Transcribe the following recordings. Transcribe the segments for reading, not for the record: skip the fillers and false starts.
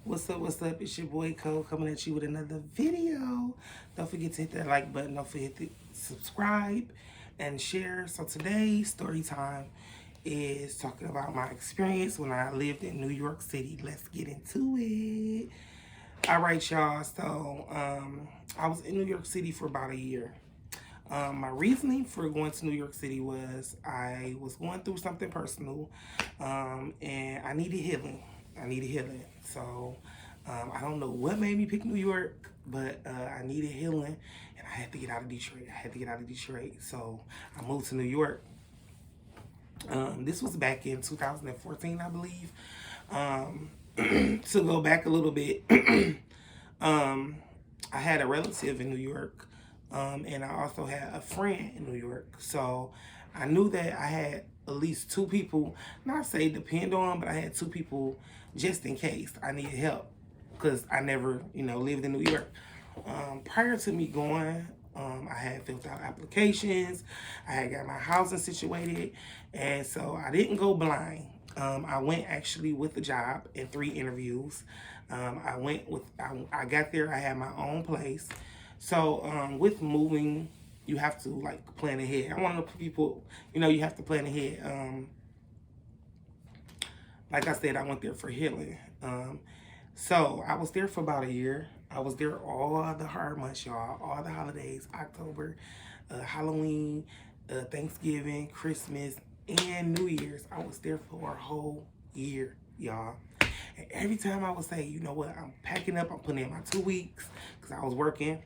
What's up? What's up? It's your boy Cole coming at you with another video. Don't forget to hit that like button. Don't forget to subscribe and share. So today's story time is talking about my experience when I lived in New York City. Let's get into it. All right, y'all. So I was in New York City for about a year. My reasoning for going to New York City was I was going through something personal, and I needed healing. So I don't know what made me pick New York, but I needed healing, and I had to get out of Detroit. So I moved to New York. This was back in 2014, I believe. To go back a little bit, I had a relative in New York, and I also had a friend in New York. So I knew that I had at least two people, not say depend on, but I had two people just in case I needed help, because I never, lived in New York. Prior to me going, I had filled out applications, I had got my housing situated, and so I didn't go blind. I went actually with a job and 3 interviews. I got there, I had my own place. So with moving, you have to like plan ahead. I want to people, you have to plan ahead. Like I said, I went there for healing. So I was there for about a year. I was there all the hard months, y'all, all the holidays, October, Halloween, Thanksgiving, Christmas, and New Year's. I was there for a whole year, y'all. And every time I would say, you know what, I'm packing up, I'm putting in my 2 weeks, because I was working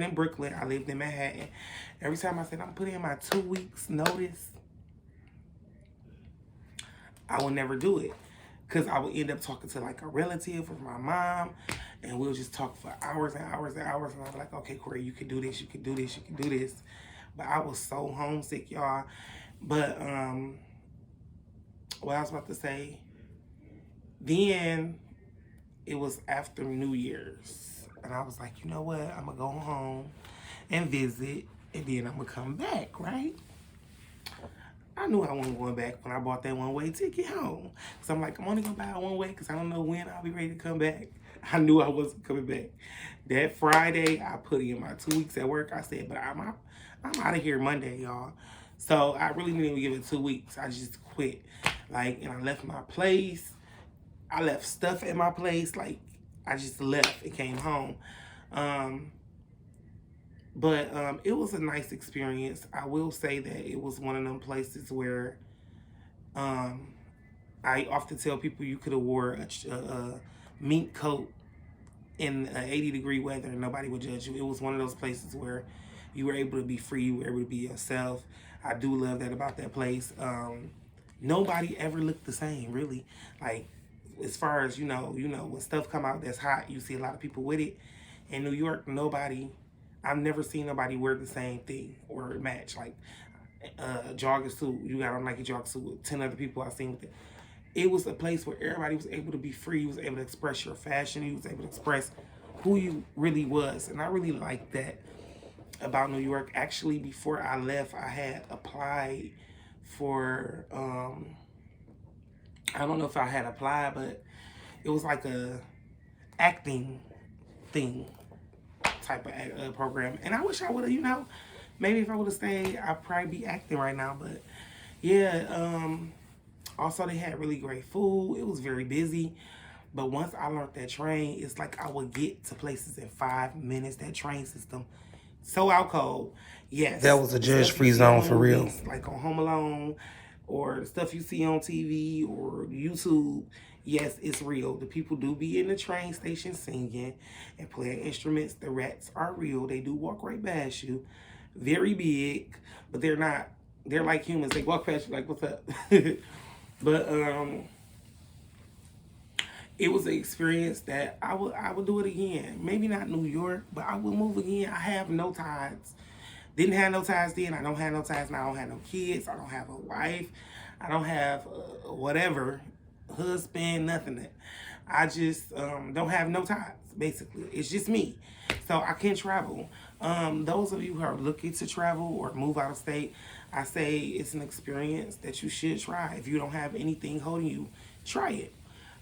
in Brooklyn, I lived in Manhattan. Every time I said, I'm putting in my 2 weeks notice, I would never do it. Because I would end up talking to like a relative or my mom, and we'll just talk for hours and hours and hours. And I'd be like, okay, Corey, you can do this, you can do this, you can do this. But I was so homesick, y'all. But what I was about to say, then it was after New Year's. And I was like, you know what? I'm going to go home and visit, and then I'm going to come back, right? I knew I wasn't going back when I bought that one-way ticket home. So I'm like, I'm only going to buy a one-way because I don't know when I'll be ready to come back. I knew I wasn't coming back. That Friday, I put in my 2 weeks at work. I said, but I'm out of here Monday, y'all. So I really didn't even give it 2 weeks. I just quit. And I left my place. I left stuff at my place. I just left and came home. But it was a nice experience. I will say that it was one of them places where I often tell people you could have wore a mink coat in 80-degree weather and nobody would judge you. It was one of those places where you were able to be free, you were able to be yourself. I do love that about that place. Nobody ever looked the same, really. As far as, when stuff come out that's hot, you see a lot of people with it. In New York, I've never seen nobody wear the same thing or match. A jogger suit, you got on Nike jogger suit with 10 other people I've seen with it. It was a place where everybody was able to be free. You was able to express your fashion. You was able to express who you really was. And I really liked that about New York. Actually, before I left, I had applied for, I don't know if I had applied, but it was like a acting thing type of program. And I wish I would have, maybe if I would have stayed, I'd probably be acting right now. But yeah, also they had really great food. It was very busy. But once I learned that train, it's like I would get to places in 5 minutes. That train system, so out cold. Yes. That was a judge-free zone for real. Like on Home Alone or the stuff you see on TV or YouTube. Yes, it's real. The people do be in the train station singing and playing instruments. The rats are real. They do walk right past you. Very big, but they're not. They're like humans. They walk past you like, what's up? But it was an experience that I would do it again. Maybe not New York, but I would move again. I have no ties. Didn't have no ties then. I don't have no ties now. I don't have no kids. I don't have a wife. I don't have whatever, husband, nothing. I just don't have no ties, basically. It's just me. So I can travel. Those of you who are looking to travel or move out of state, I say it's an experience that you should try. If you don't have anything holding you, try it.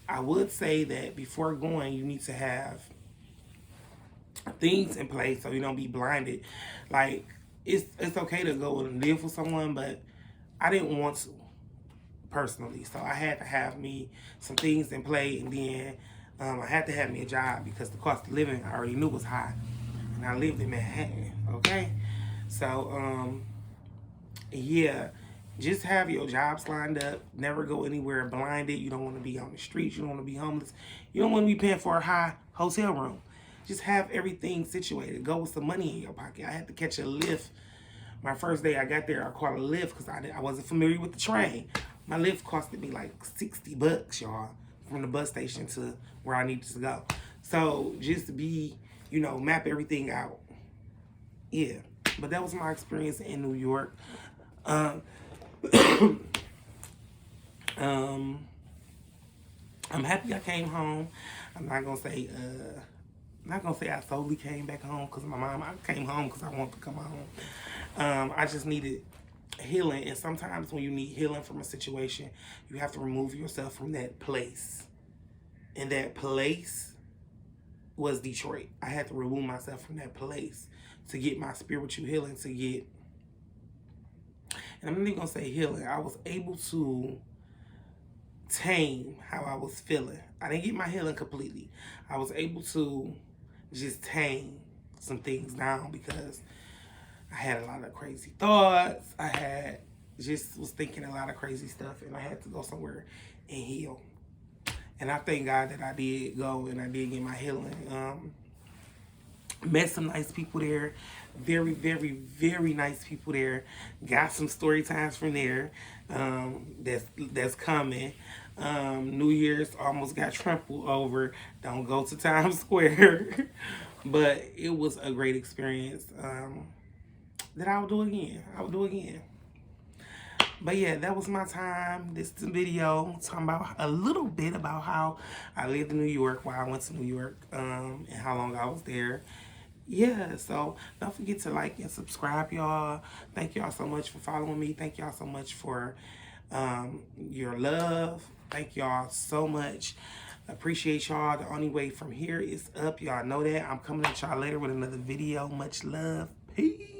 I would say that before going, you need to have things in place so you don't be blinded. Like, it's okay to go and live with someone, but I didn't want to personally, so I had to have me some things in play, and then I had to have me a job because the cost of living I already knew was high, and I lived in Manhattan. Okay, so yeah, just have your jobs lined up. Never go anywhere blinded. You don't want to be on the streets. You don't want to be homeless. You don't want to be paying for a high hotel room. Just have everything situated. Go with some money in your pocket. I had to catch a Lyft. My first day I got there, I caught a Lyft because I wasn't familiar with the train. My Lyft costed me like $60, y'all, from the bus station to where I needed to go. So just be, map everything out. Yeah, but that was my experience in New York. Um, I'm happy I came home. I'm not gonna say I solely came back home because my mom. I came home because I wanted to come home. I just needed healing, and sometimes when you need healing from a situation, you have to remove yourself from that place. And that place was Detroit. I had to remove myself from that place to get my spiritual healing, and I'm not even gonna say healing. I was able to tame how I was feeling. I didn't get my healing completely. I was able to just tame some things down because I had a lot of crazy thoughts. I was thinking a lot of crazy stuff, and I had to go somewhere and heal. And I thank God that I did go and I did get my healing. Met some nice people there. Very, very, very nice people there. Got some story times from there. That's coming. New Year's almost got trampled over. Don't go to Times Square. But it was a great experience that I will do again. But yeah, that was my time. This is the video talking about a little bit about how I lived in New York, why I went to New York, and how long I was there. Yeah, so don't forget to like and subscribe, y'all. Thank y'all so much for following me. Thank y'all so much for your love. Thank y'all so much. Appreciate y'all. The only way from here is up. Y'all know that. I'm coming at y'all later with another video. Much love. Peace.